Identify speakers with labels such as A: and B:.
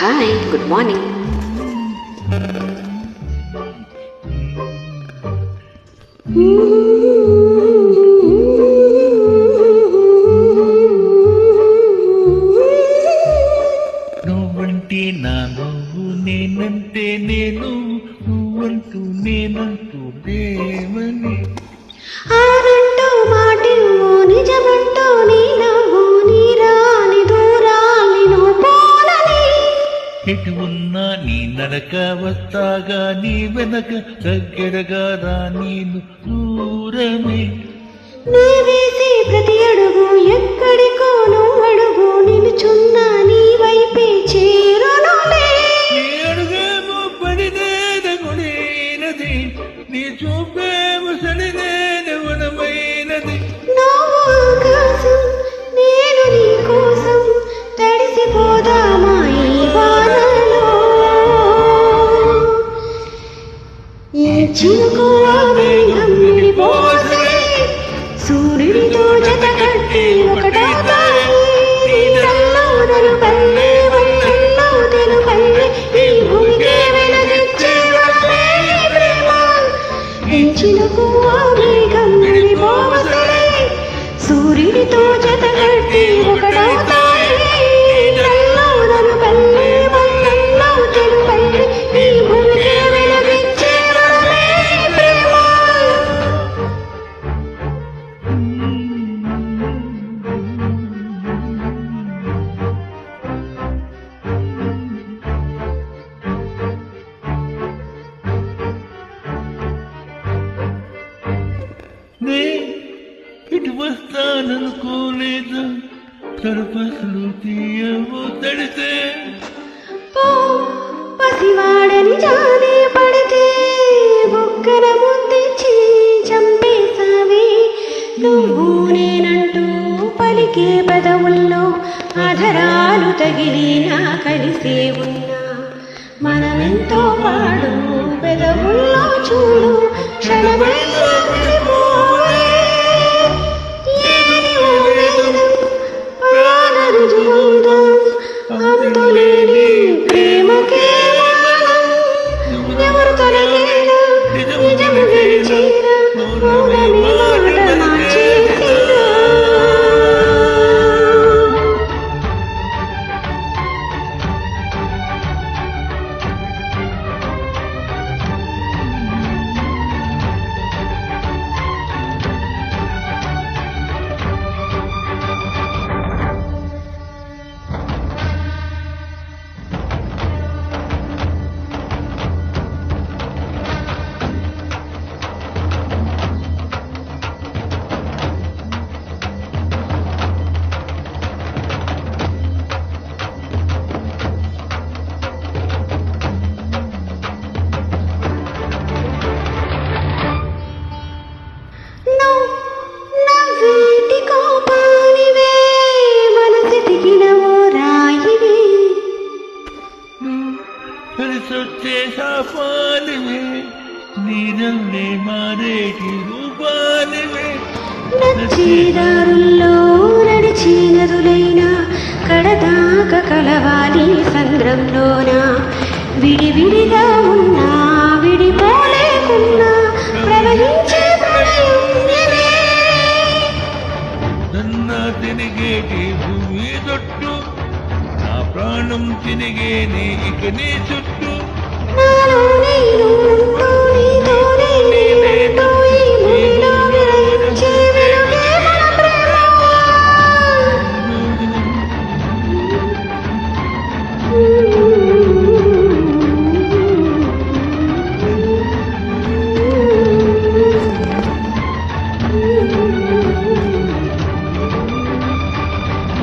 A: Hi, good morning.
B: నువ్వంటే నా నువ్వు, నేనంటే నేను, నువ్వంటూ నేనంటూ దేవని.
C: ఆనంటూ మాటివ్వు, నిజమంటూ నీ నవ్వు, నీ రాని దూరాలి నువ్వు పోనని.
B: ఎటు ఉన్నా నీ నడక వస్తాగా, నీ వెనక దగ్గరగా రా నేను దూరమే.
C: నీ వేసే ప్రతి అడుగు ఎక్కడికో నువ్వు అడుగు, నిలుచున్నా నీ వైపే చేరునులే.
B: నీ అడుగేమో పడినేదగుడైనది, నీ చూపేమో సడినేదవనమైనది.
C: నువ్వు ఆకాశం, నేను నీ కోసం, తడిసిపోదామా ఈ వానలో. ఈ చినుకు ఆ మేఘం విడిపోతే, సూర్యుడితో జత కట్టి ఒకటవుతాయి. నీడల్లో నలుపల్లె, వల్లెల్లో తెలుపల్లె, ఈ భూమికే వెలుగిచ్చే వరమే ప్రేమ. ఈ చినుకు ఆ మేఘం విడిపోతే, సూర్యుడితో జత కట్టి ఒకటవుతాయి. నీడల్లో నలుపల్లె, వల్లెల్లో తెలుపల్లె, ఈ భూమికే వెలుగిచ్చే వరమే ప్రేమ.
B: నే ఇటు వస్తాననుకోలేదు, కరుపసులు తీయవు తడితే.
C: పో పసివాడని జానే పడితే, బుక్కన ముద్దిచ్చి చంపేశావే. నువ్వు నేనంటూ పలికే పదవుల్లో ఆధరాలు తగిలినా కలిసే ఉన్నా. మనమెంతో పాడు పెదవుల్లో చూడు, క్షణమైనా విడిపోవే. ఏది ఓవేదం, ప్రాణ రుజువుందాం, అంతులేని ప్రేమకే మానం. ఎవరు తొలగేనా, నిజము గెలిచేనా, మౌనమే మాట మార్చేసినా. నవ్వేటి కోపానివే, మనసెతికినవో రాయివే.
B: కలిసొచ్చే శాపానివే, నీరల్లే మారేటి రూపానివే.
C: నచ్చేదారుల్లో నడిచి నదులైనా, కడదాక కలవాలి సంద్రంలోన. విడివిడిగా ఉన్నా, విడిపోలేకున్నా, ప్రవహించే ప్రళయం ఇదే.
B: నన్నా తిరిగేటి భూమి చుట్టూ, నా ప్రాణం తిరిగేనే ఇక నీ చుట్టూ.
C: నాలో నేను ఉంటూ